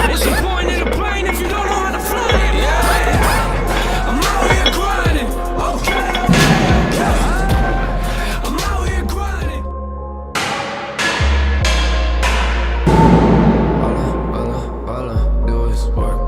What's the point in the plane if you don't know how to fly it? Yeah. I'm out here grinding. Okay. I'm out here grinding. All I do is work.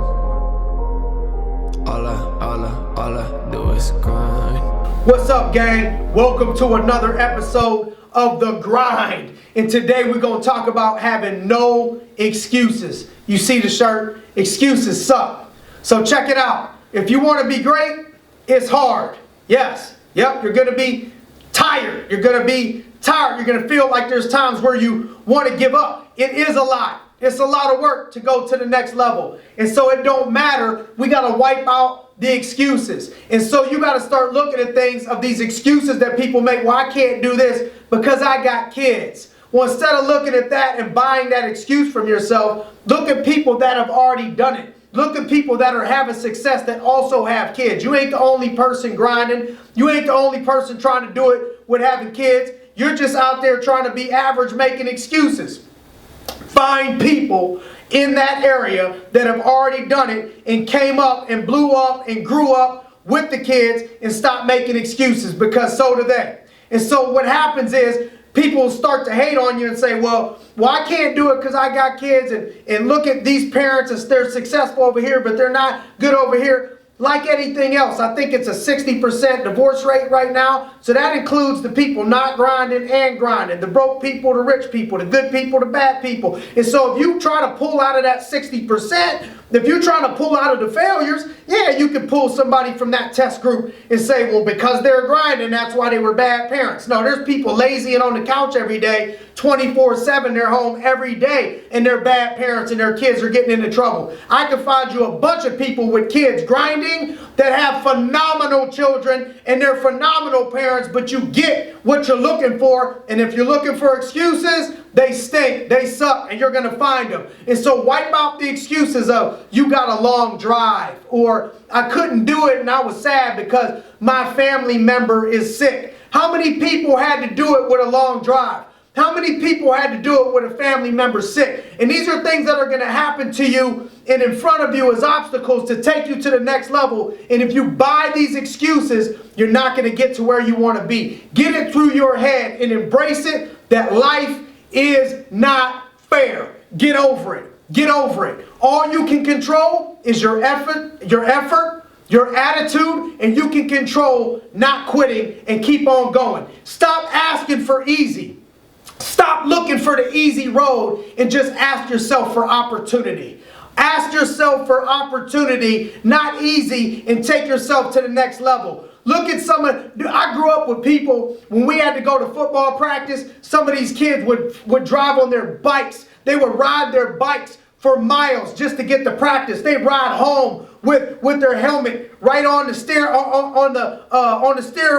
All I do is grind. What's up, gang? Welcome to another episode of The Grind. And today we're going to talk about having no excuses. You see the shirt? Excuses suck. So check it out. If you want to be great, it's hard. Yes. Yep. You're going to be tired. You're going to be tired. You're going to feel like there's times where you want to give up. It is a lot. It's a lot of work to go to the next level. And so it don't matter. We got to wipe out the excuses. And so you got to start looking at things of these excuses that people make. Well, I can't do this because I got kids. Well, instead of looking at that and buying that excuse from yourself, look at people that have already done it. Look at people that are having success that also have kids. You ain't the only person grinding. You ain't the only person trying to do it with having kids. You're just out there trying to be average, making excuses. Find people in that area that have already done it and came up and blew up and grew up with the kids, and stop making excuses, because so do they. And so what happens is people start to hate on you and say, well, I can't do it because I got kids, and look at these parents, and they're successful over here, but they're not good over here. Like anything else, I think it's a 60% divorce rate right now. So that includes the people not grinding and grinding. The broke people, the rich people, the good people, the bad people. And so if you try to pull out of that 60%, if you're trying to pull out of the failures, yeah, you can pull somebody from that test group and say, well, because they're grinding, that's why they were bad parents. No, there's people lazy and on the couch every day, 24/7, they're home every day, and they're bad parents and their kids are getting into trouble. I can find you a bunch of people with kids grinding that have phenomenal children and they're phenomenal parents, but you get what you're looking for, and if you're looking for excuses, they stink, they suck, and you're going to find them. And so wipe out the excuses of, you got a long drive, or I couldn't do it and I was sad because my family member is sick. How many people had to do it with a long drive? How many people had to do it with a family member sick? And these are things that are going to happen to you and in front of you as obstacles to take you to the next level. And if you buy these excuses, you're not going to get to where you want to be. Get it through your head and embrace it that life is not fair. Get over it. Get over it. All you can control is your effort, your attitude, and you can control not quitting and keep on going. Stop asking for easy. Stop looking for the easy road and just ask yourself for opportunity. Ask yourself for opportunity, not easy, and take yourself to the next level. Look at I grew up with people, when we had to go to football practice, some of these kids would drive on their bikes. They would ride their bikes for miles just to get to practice. They'd ride home with their helmet right on the steering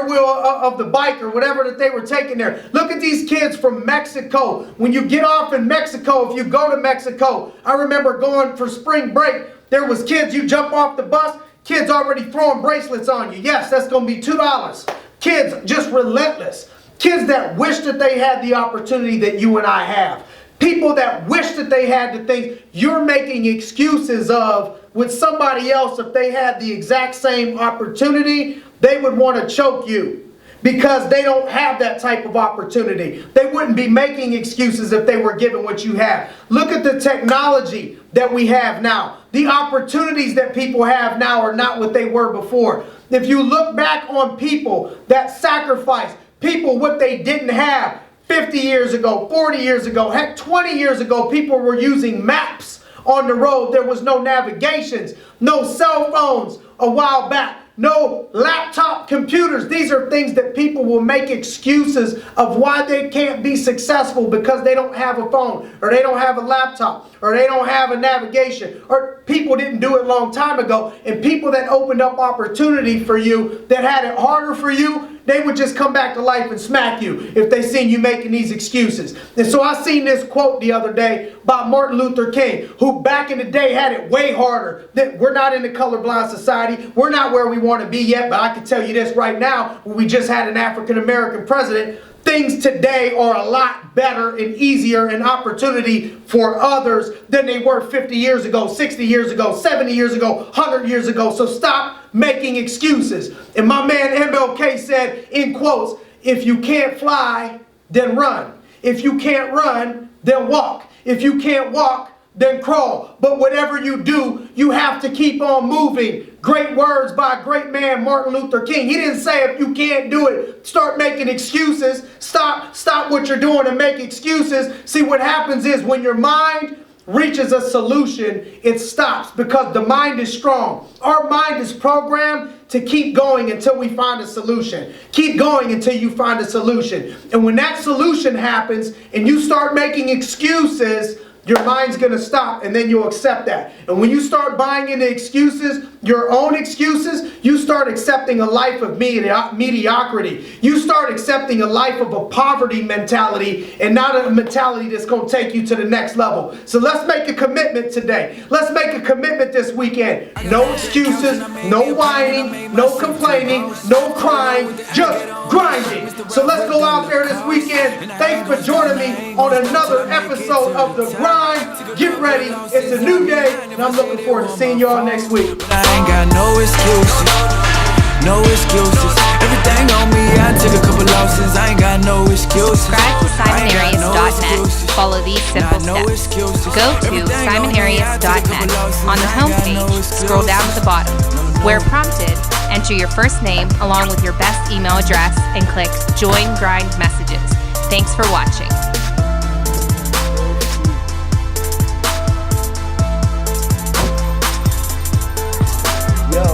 wheel of the bike or whatever that they were taking there. Look at these kids from Mexico. When you get off in Mexico, if you go to Mexico, I remember going for spring break. There was kids, you jump off the bus, kids already throwing bracelets on you. Yes, that's going to be $2. Kids just relentless. Kids that wish that they had the opportunity that you and I have. People that wish that they had the things you're making excuses of with somebody else. If they had the exact same opportunity, they would want to choke you because they don't have that type of opportunity. They wouldn't be making excuses if they were given what you have. Look at the technology that we have now. The opportunities that people have now are not what they were before. If you look back on people that sacrificed, people what they didn't have, 50 years ago, 40 years ago, heck, 20 years ago, people were using maps on the road. There was no navigations, no cell phones a while back, no laptop computers. These are things that people will make excuses of why they can't be successful because they don't have a phone, or they don't have a laptop, or they don't have a navigation, or people didn't do it a long time ago. And people that opened up opportunity for you, that had it harder for you, they would just come back to life and smack you if they seen you making these excuses. And so I seen this quote the other day by Martin Luther King, who back in the day had it way harder. That we're not in the colorblind society. We're not where we want to be yet, but I can tell you this right now, when we just had an African American president, things today are a lot better and easier and opportunity for others than they were 50 years ago, 60 years ago, 70 years ago, 100 years ago. So stop making excuses. And my man MLK said, in quotes, if you can't fly, then run. If you can't run, then walk. If you can't walk, then crawl. But whatever you do, you have to keep on moving. Great words by a great man, Martin Luther King. He didn't say if you can't do it, start making excuses. Stop what you're doing and make excuses. See, what happens is when your mind reaches a solution, it stops because the mind is strong. Our mind is programmed to keep going until we find a solution. Keep going until you find a solution. And when that solution happens and you start making excuses, your mind's going to stop, and then you'll accept that. And when you start buying into excuses, your own excuses, you start accepting a life of mediocrity. You start accepting a life of a poverty mentality and not a mentality that's going to take you to the next level. So let's make a commitment today. Let's make a commitment this weekend. No excuses, no whining, no complaining, no crying, just grinding. So let's go out there this weekend. Thanks for joining me on another episode of The Grind. Get ready. It's a new day, and I'm looking forward to seeing y'all next week. I ain't got no excuses, no excuses. Everything on me, I took a couple losses. I ain't got no excuses. Subscribe to SimonArias.net. Follow these simple steps. Go to SimonArias.net. On the homepage, scroll down to the bottom. Where prompted, enter your first name along with your best email address and click Join Grind Messages. Thanks for watching.